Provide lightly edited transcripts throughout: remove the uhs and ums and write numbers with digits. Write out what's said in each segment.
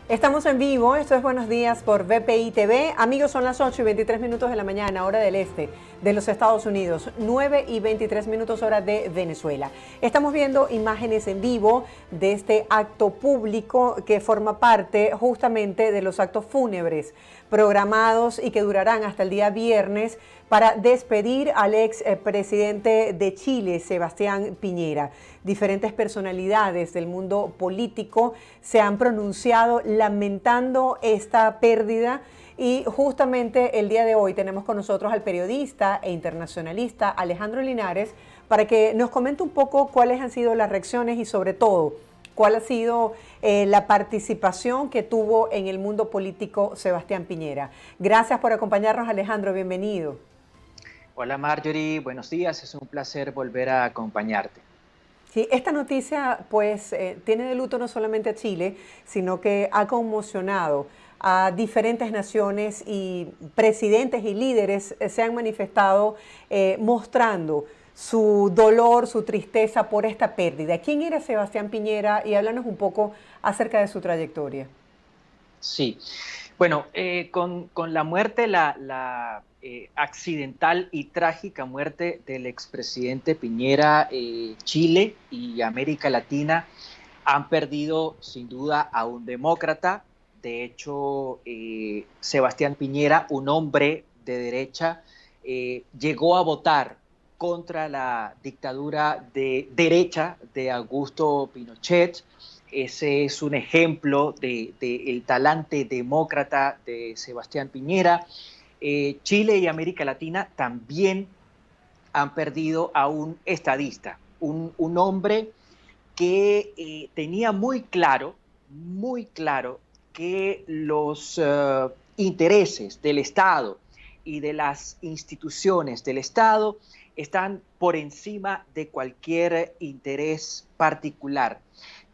Estamos en vivo, esto es Buenos Días por BPI TV. Amigos, son las 8:23 de la mañana, hora del este de los Estados Unidos, 9:23 hora de Venezuela. Estamos viendo imágenes en vivo de este acto público que forma parte justamente de los actos fúnebres programados y que durarán hasta el día viernes para despedir al ex presidente de Chile, Sebastián Piñera. Diferentes personalidades del mundo político se han pronunciado lamentando esta pérdida y justamente el día de hoy tenemos con nosotros al periodista e internacionalista Alejandro Linares para que nos comente un poco cuáles han sido las reacciones y sobre todo cuál ha sido la participación que tuvo en el mundo político Sebastián Piñera. Gracias por acompañarnos, Alejandro, bienvenido. Hola Marjorie, buenos días, es un placer volver a acompañarte. Sí, esta noticia pues tiene de luto no solamente a Chile, sino que ha conmocionado a diferentes naciones y presidentes y líderes se han manifestado mostrando su dolor, su tristeza por esta pérdida. ¿Quién era Sebastián Piñera? Y háblanos un poco acerca de su trayectoria. Sí, bueno, con la muerte, la accidental y trágica muerte del expresidente Piñera, Chile y América Latina han perdido sin duda a un demócrata. De hecho, Sebastián Piñera, un hombre de derecha, llegó a votar contra la dictadura de derecha de Augusto Pinochet. Ese es un ejemplo el talante demócrata de Sebastián Piñera. Chile y América Latina también han perdido a un estadista, un hombre que tenía muy claro que los intereses del Estado y de las instituciones del Estado están por encima de cualquier interés particular.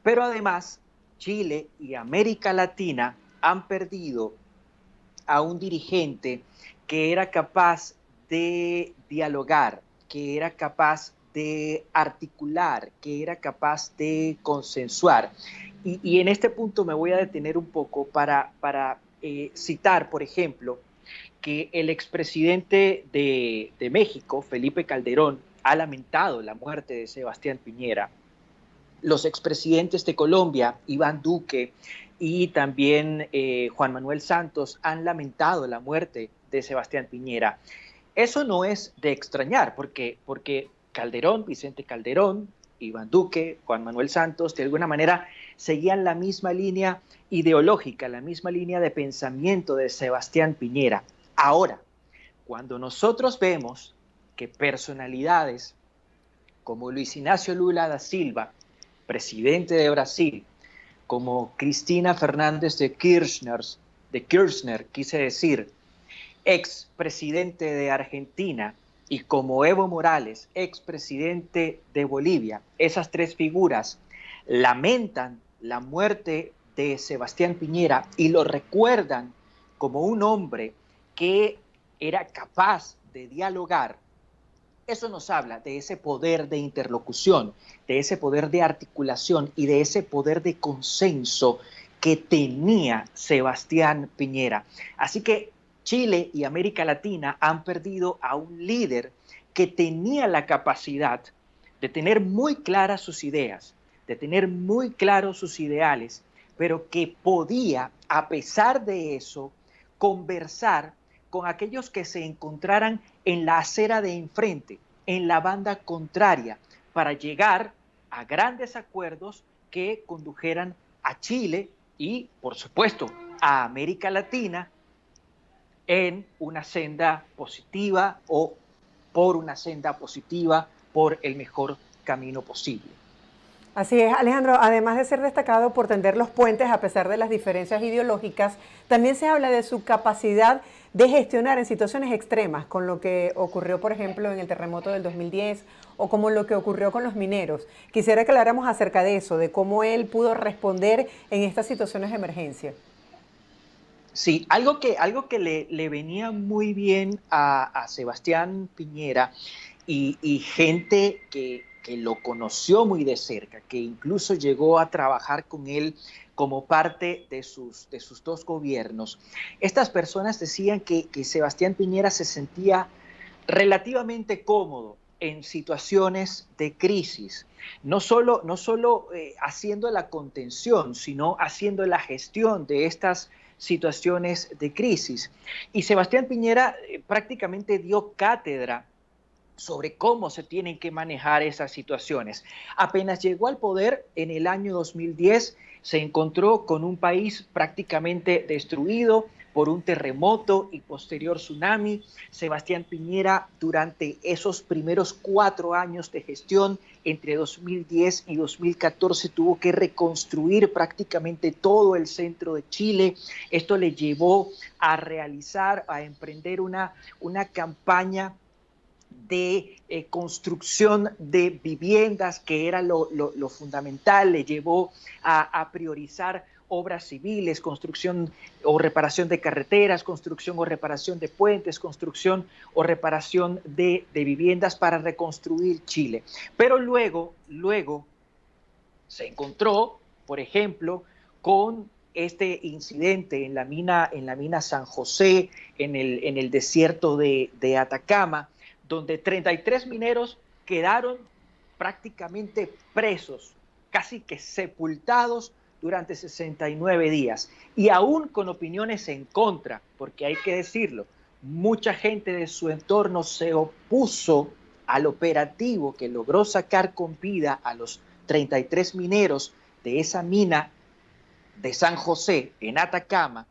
Pero además, Chile y América Latina han perdido a un dirigente que era capaz de dialogar, que era capaz de articular, que era capaz de consensuar. Y en este punto me voy a detener un poco para citar, por ejemplo, que el expresidente de México, Felipe Calderón, ha lamentado la muerte de Sebastián Piñera. Los expresidentes de Colombia, Iván Duque y también Juan Manuel Santos, han lamentado la muerte de Sebastián Piñera. Eso no es de extrañar, porque Calderón, Vicente Calderón, Iván Duque, Juan Manuel Santos, de alguna manera seguían la misma línea ideológica, la misma línea de pensamiento de Sebastián Piñera. Ahora, cuando nosotros vemos que personalidades como Luis Ignacio Lula da Silva, presidente de Brasil, como Cristina Fernández de Kirchner, quise decir, ex presidente de Argentina, y como Evo Morales, ex presidente de Bolivia, esas tres figuras lamentan la muerte de Sebastián Piñera y lo recuerdan como un hombre que era capaz de dialogar. Eso nos habla de ese poder de interlocución, de ese poder de articulación y de ese poder de consenso que tenía Sebastián Piñera. Así que Chile y América Latina han perdido a un líder que tenía la capacidad de tener muy claras sus ideas, de tener muy claros sus ideales, pero que podía, a pesar de eso, conversar con aquellos que se encontraran en la acera de enfrente, en la banda contraria, para llegar a grandes acuerdos que condujeran a Chile y, por supuesto, a América Latina en una senda positiva o por una senda positiva, por el mejor camino posible. Así es, Alejandro, además de ser destacado por tender los puentes a pesar de las diferencias ideológicas, también se habla de su capacidad de gestionar en situaciones extremas, con lo que ocurrió, por ejemplo, en el terremoto del 2010 o como lo que ocurrió con los mineros. Quisiera que habláramos acerca de eso, de cómo él pudo responder en estas situaciones de emergencia. Sí, algo que le venía muy bien a Sebastián Piñera y gente que lo conoció muy de cerca, que incluso llegó a trabajar con él como parte de sus dos gobiernos, estas personas decían que Sebastián Piñera se sentía relativamente cómodo en situaciones de crisis, no solo haciendo la contención, sino haciendo la gestión de estas situaciones de crisis. Y Sebastián Piñera prácticamente dio cátedra sobre cómo se tienen que manejar esas situaciones. Apenas llegó al poder en el año 2010, se encontró con un país prácticamente destruido por un terremoto y posterior tsunami. Sebastián Piñera, durante esos primeros 4 años de gestión, entre 2010 y 2014, tuvo que reconstruir prácticamente todo el centro de Chile. Esto le llevó a emprender una campaña de construcción de viviendas, que era lo fundamental. Le llevó a priorizar obras civiles, construcción o reparación de carreteras, construcción o reparación de puentes, construcción o reparación de viviendas para reconstruir Chile. Pero luego se encontró, por ejemplo, con este incidente en la mina San José, en el desierto de Atacama, donde 33 mineros quedaron prácticamente presos, casi que sepultados durante 69 días, y aún con opiniones en contra, porque hay que decirlo, mucha gente de su entorno se opuso al operativo que logró sacar con vida a los 33 mineros de esa mina de San José en Atacama.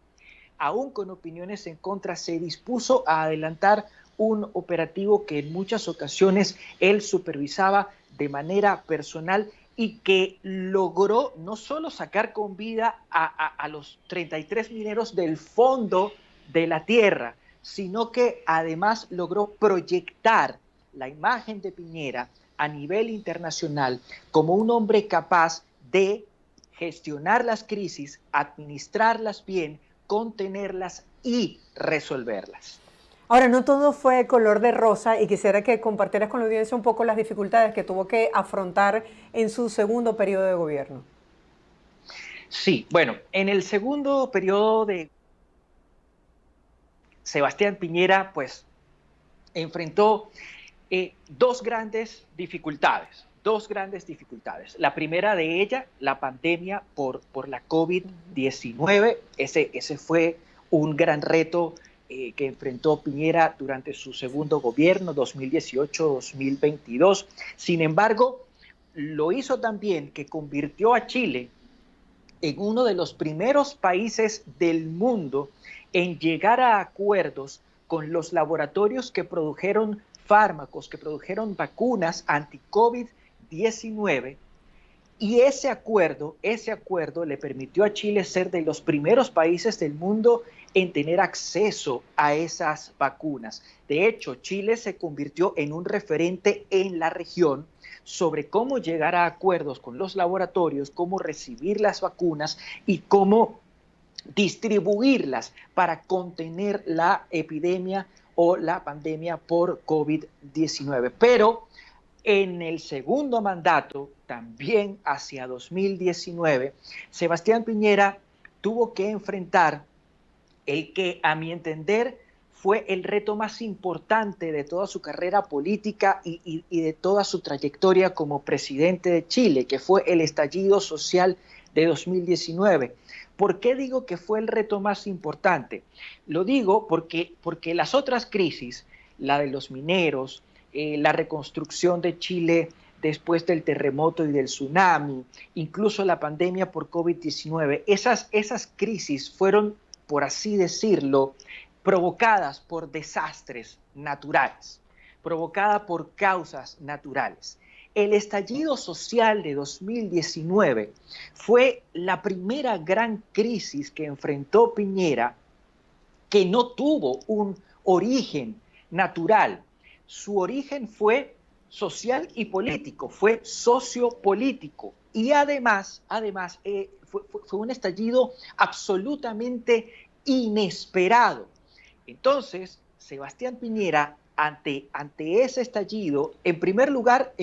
Aún con opiniones en contra, se dispuso a adelantar un operativo que en muchas ocasiones él supervisaba de manera personal y que logró no solo sacar con vida a los 33 mineros del fondo de la tierra, sino que además logró proyectar la imagen de Piñera a nivel internacional como un hombre capaz de gestionar las crisis, administrarlas bien, contenerlas y resolverlas. Ahora, no todo fue color de rosa y quisiera que compartieras con la audiencia un poco las dificultades que tuvo que afrontar en su segundo periodo de gobierno. Sí, bueno, en el segundo periodo de Sebastián Piñera, pues enfrentó dos grandes dificultades. La primera de ellas, la pandemia por la COVID-19. Ese fue un gran reto que enfrentó Piñera durante su segundo gobierno, 2018-2022. Sin embargo, lo hizo también que convirtió a Chile en uno de los primeros países del mundo en llegar a acuerdos con los laboratorios que produjeron fármacos, que produjeron vacunas anti-COVID-19, y ese acuerdo le permitió a Chile ser de los primeros países del mundo en tener acceso a esas vacunas. De hecho, Chile se convirtió en un referente en la región sobre cómo llegar a acuerdos con los laboratorios, cómo recibir las vacunas y cómo distribuirlas para contener la epidemia o la pandemia por COVID-19. Pero en el segundo mandato, también hacia 2019, Sebastián Piñera tuvo que enfrentar el que, a mi entender, fue el reto más importante de toda su carrera política y de toda su trayectoria como presidente de Chile, que fue el estallido social de 2019. ¿Por qué digo que fue el reto más importante? Lo digo porque las otras crisis, la de los mineros, la reconstrucción de Chile después del terremoto y del tsunami, incluso la pandemia por COVID-19, esas crisis fueron, por así decirlo, provocadas por desastres naturales, provocadas por causas naturales. El estallido social de 2019 fue la primera gran crisis que enfrentó Piñera, que no tuvo un origen natural. Su origen fue social y político, fue sociopolítico. Y además fue un estallido absolutamente inesperado. Entonces, Sebastián Piñera ante ese estallido, en primer lugar,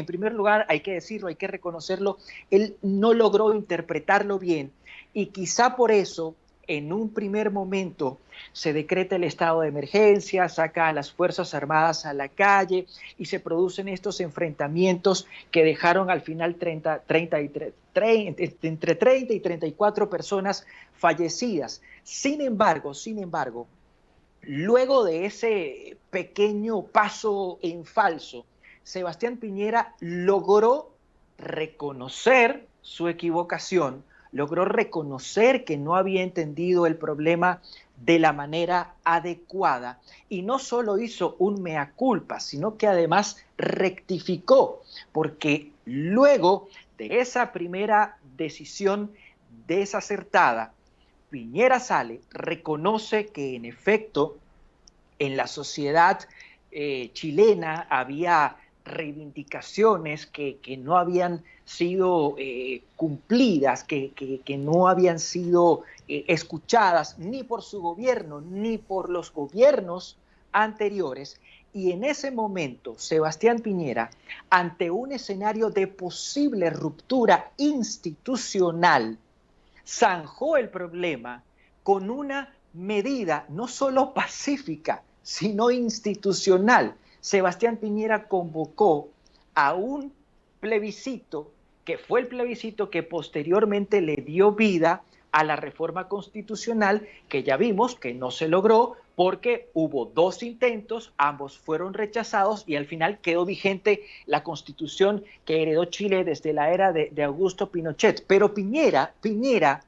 hay que decirlo, hay que reconocerlo, él no logró interpretarlo bien y quizá por eso, en un primer momento, se decreta el estado de emergencia, saca a las Fuerzas Armadas a la calle y se producen estos enfrentamientos que dejaron al final entre 30 y 34 personas fallecidas. Sin embargo, luego de ese pequeño paso en falso, Sebastián Piñera logró reconocer su equivocación, logró reconocer que no había entendido el problema de la manera adecuada y no solo hizo un mea culpa, sino que además rectificó, porque luego de esa primera decisión desacertada, Piñera sale, reconoce que en efecto en la sociedad chilena había reivindicaciones que no habían sido cumplidas, que no habían sido escuchadas ni por su gobierno ni por los gobiernos anteriores. Y en ese momento, Sebastián Piñera, ante un escenario de posible ruptura institucional, zanjó el problema con una medida no solo pacífica, sino institucional. Sebastián Piñera convocó a un plebiscito, que fue el plebiscito que posteriormente le dio vida a la reforma constitucional, que ya vimos que no se logró porque hubo 2 intentos, ambos fueron rechazados y al final quedó vigente la constitución que heredó Chile desde la era de Augusto Pinochet. Pero Piñera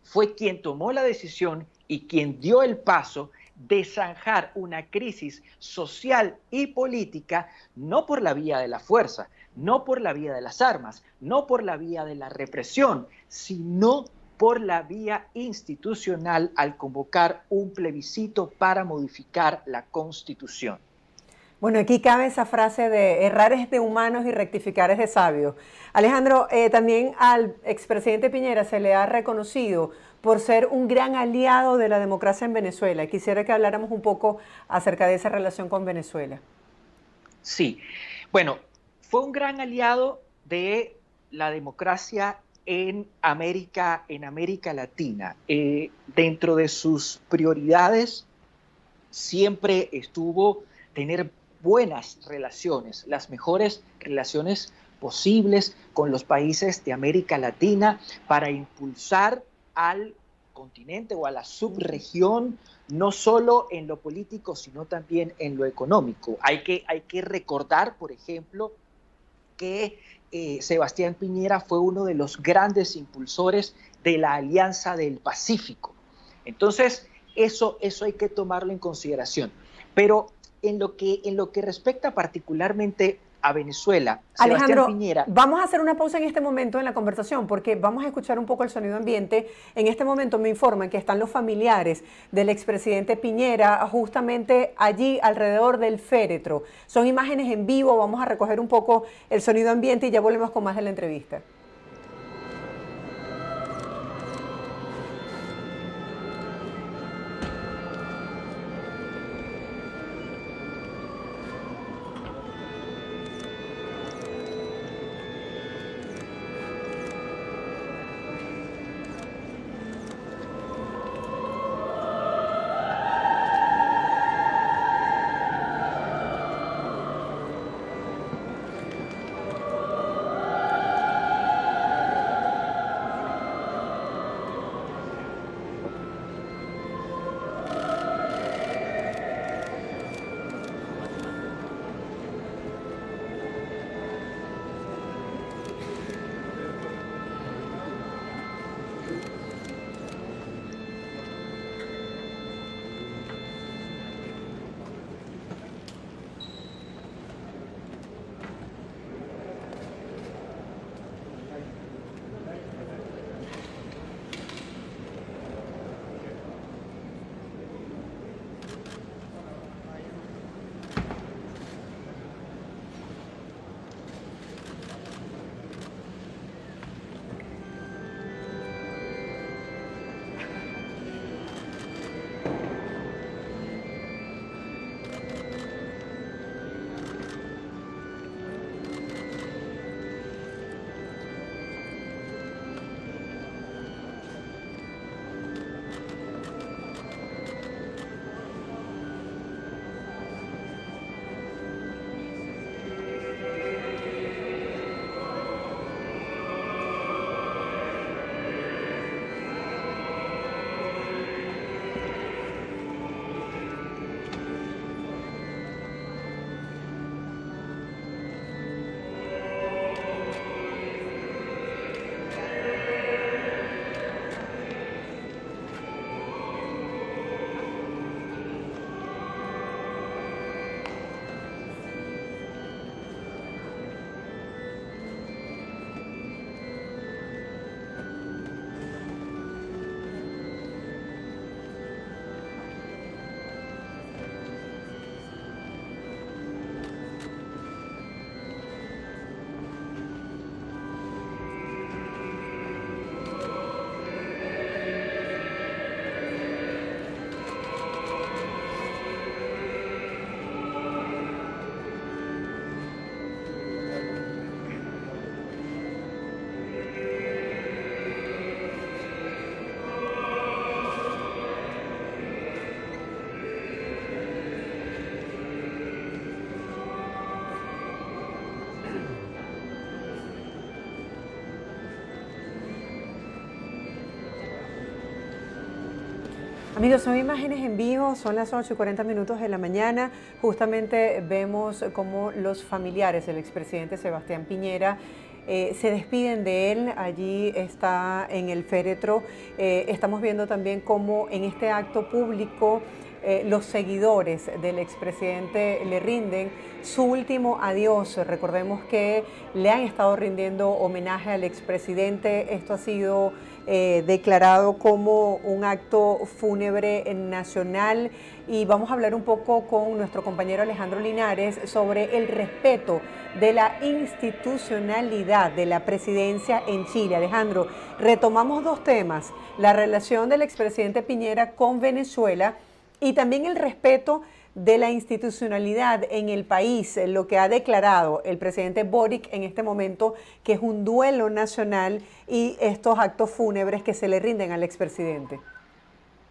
fue quien tomó la decisión y quien dio el paso de zanjar una crisis social y política, no por la vía de la fuerza, no por la vía de las armas, no por la vía de la represión, sino por la vía institucional al convocar un plebiscito para modificar la Constitución. Bueno, aquí cabe esa frase de errar es de humanos y rectificar es de sabios. Alejandro, también al expresidente Piñera se le ha reconocido por ser un gran aliado de la democracia en Venezuela. Quisiera que habláramos un poco acerca de esa relación con Venezuela. Sí, bueno, fue un gran aliado de la democracia en América Latina. Dentro de sus prioridades siempre estuvo tener buenas relaciones, las mejores relaciones posibles con los países de América Latina para impulsar al continente o a la subregión, no solo en lo político, sino también en lo económico. Hay que recordar, por ejemplo, que Sebastián Piñera fue uno de los grandes impulsores de la Alianza del Pacífico. Entonces, eso hay que tomarlo en consideración. Pero en lo que respecta particularmente a Venezuela, Alejandro, Sebastián Piñera... vamos a hacer una pausa en este momento en la conversación porque vamos a escuchar un poco el sonido ambiente. En este momento me informan que están los familiares del expresidente Piñera justamente allí alrededor del féretro. Son imágenes en vivo, vamos a recoger un poco el sonido ambiente y ya volvemos con más de la entrevista. Amigos, son imágenes en vivo, son las 8:40 de la mañana. Justamente vemos cómo los familiares del expresidente Sebastián Piñera se despiden de él. Allí está en el féretro. Estamos viendo también cómo en este acto público los seguidores del expresidente le rinden su último adiós. Recordemos que le han estado rindiendo homenaje al expresidente. Esto ha sido declarado como un acto fúnebre nacional, y vamos a hablar un poco con nuestro compañero Alejandro Linares sobre el respeto de la institucionalidad de la presidencia en Chile. Alejandro, retomamos dos temas: la relación del expresidente Piñera con Venezuela y también el respeto de la institucionalidad en el país, lo que ha declarado el presidente Boric en este momento, que es un duelo nacional, y estos actos fúnebres que se le rinden al expresidente.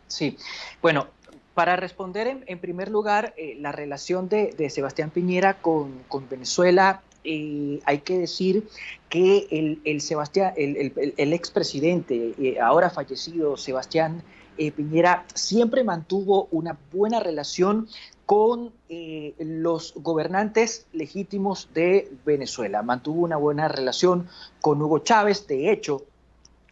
Sí, bueno, para responder en primer lugar, la relación de Sebastián Piñera con Venezuela, hay que decir que el expresidente, ahora fallecido Sebastián Piñera, siempre mantuvo una buena relación con los gobernantes legítimos de Venezuela. Mantuvo una buena relación con Hugo Chávez. De hecho,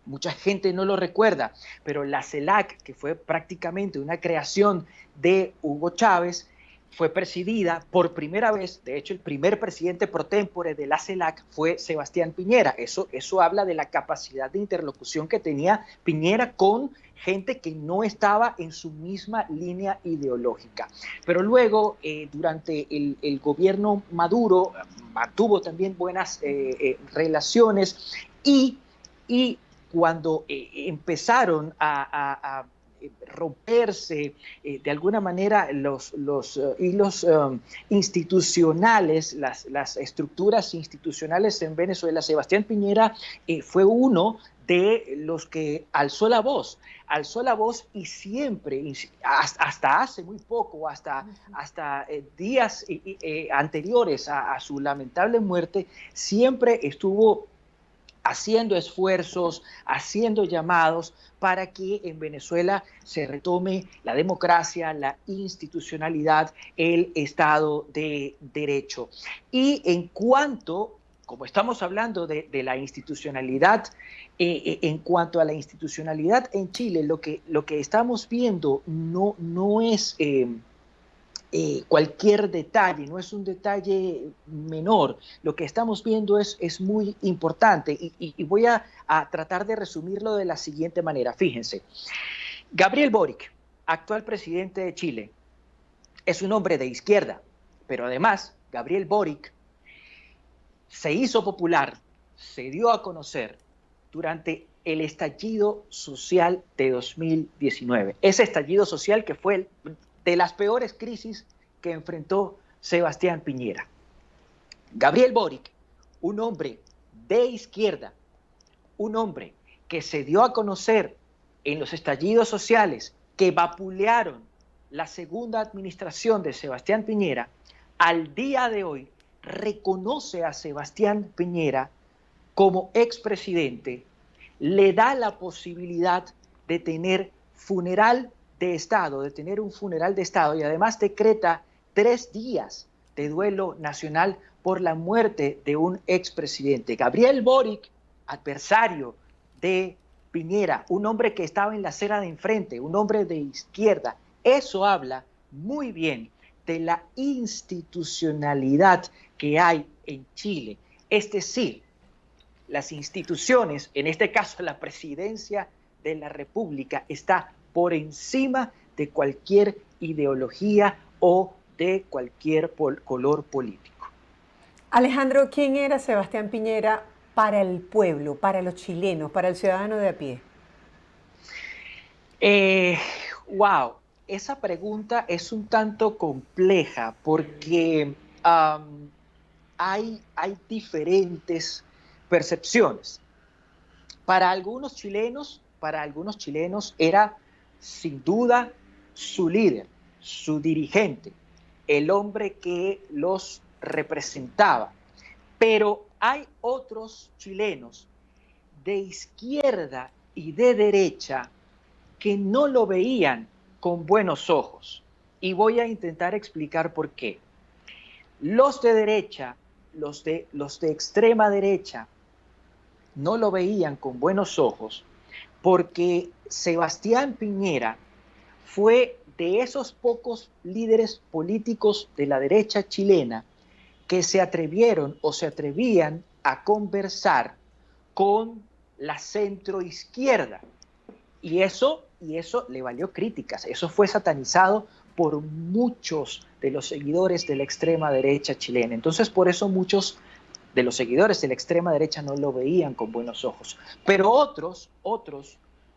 mucha gente no lo recuerda, pero la CELAC, que fue prácticamente una creación de Hugo Chávez, fue presidida por primera vez. De hecho, el primer presidente pro tempore de la CELAC fue Sebastián Piñera. Eso habla de la capacidad de interlocución que tenía Piñera con gente que no estaba en su misma línea ideológica. Pero luego, durante el gobierno Maduro, mantuvo también buenas relaciones, y cuando empezaron a romperse de alguna manera los hilos institucionales, las estructuras institucionales en Venezuela, Sebastián Piñera fue uno de los que alzó la voz, y siempre, hasta hace muy poco, hasta días anteriores a su lamentable muerte, siempre estuvo haciendo esfuerzos, haciendo llamados para que en Venezuela se retome la democracia, la institucionalidad, el Estado de Derecho. Y en cuanto, como estamos hablando de la institucionalidad, en cuanto a la institucionalidad en Chile, lo que estamos viendo no es cualquier detalle, no es un detalle menor. Lo que estamos viendo es muy importante, y voy a tratar de resumirlo de la siguiente manera. Fíjense, Gabriel Boric, actual presidente de Chile, es un hombre de izquierda, pero además Gabriel Boric se hizo popular, se dio a conocer durante el estallido social de 2019. Ese estallido social que fue de las peores crisis que enfrentó Sebastián Piñera. Gabriel Boric, un hombre de izquierda, un hombre que se dio a conocer en los estallidos sociales que vapulearon la segunda administración de Sebastián Piñera, al día de hoy reconoce a Sebastián Piñera como expresidente, le da la posibilidad de tener funeral de Estado, de tener un funeral de Estado, y además decreta 3 días de duelo nacional por la muerte de un expresidente. Gabriel Boric, adversario de Piñera, un hombre que estaba en la acera de enfrente, un hombre de izquierda. Eso habla muy bien de la institucionalidad que hay en Chile. Es decir, las instituciones, en este caso la presidencia de la República, está por encima de cualquier ideología o de cualquier color político. Alejandro, ¿quién era Sebastián Piñera para el pueblo, para los chilenos, para el ciudadano de a pie? Wow, esa pregunta es un tanto compleja porque hay diferentes percepciones. Para algunos chilenos era sin duda su líder, su dirigente, el hombre que los representaba. Pero hay otros chilenos de izquierda y de derecha que no lo veían con buenos ojos. Y voy a intentar explicar por qué. Los de derecha, los de extrema derecha, no lo veían con buenos ojos porque Sebastián Piñera fue de esos pocos líderes políticos de la derecha chilena que se atrevieron o se atrevían a conversar con la centroizquierda. Y eso le valió críticas, eso fue satanizado por muchos de los seguidores de la extrema derecha chilena. Entonces, por eso muchos de los seguidores de la extrema derecha no lo veían con buenos ojos. Pero otros,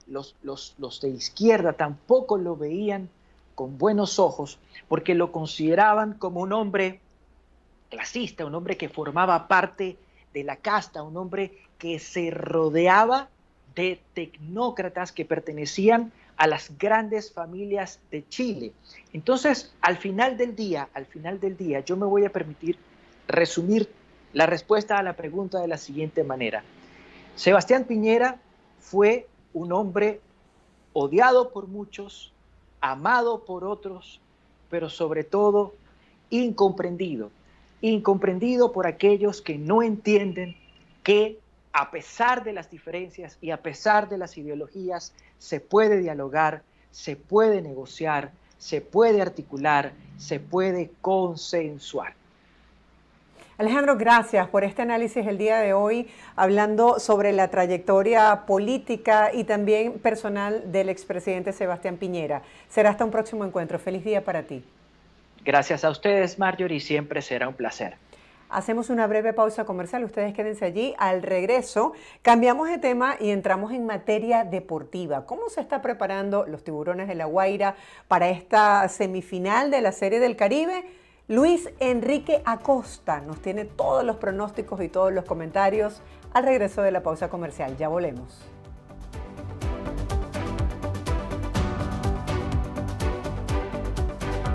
los de izquierda tampoco lo veían con buenos ojos porque lo consideraban como un hombre clasista, un hombre que formaba parte de la casta, un hombre que se rodeaba de tecnócratas que pertenecían a las grandes familias de Chile. Entonces, al final del día, yo me voy a permitir resumir la respuesta a la pregunta de la siguiente manera. Sebastián Piñera fue un hombre odiado por muchos, amado por otros, pero sobre todo incomprendido por aquellos que no entienden que a pesar de las diferencias y a pesar de las ideologías, se puede dialogar, se puede negociar, se puede articular, se puede consensuar. Alejandro, gracias por este análisis el día de hoy, hablando sobre la trayectoria política y también personal del expresidente Sebastián Piñera. Será hasta un próximo encuentro. Feliz día para ti. Gracias a ustedes, Marjorie, siempre será un placer. Hacemos una breve pausa comercial, ustedes quédense allí. Al regreso, cambiamos de tema y entramos en materia deportiva. ¿Cómo se está preparando los Tiburones de La Guaira para esta semifinal de la Serie del Caribe? Luis Enrique Acosta nos tiene todos los pronósticos y todos los comentarios al regreso de la pausa comercial. Ya volvemos.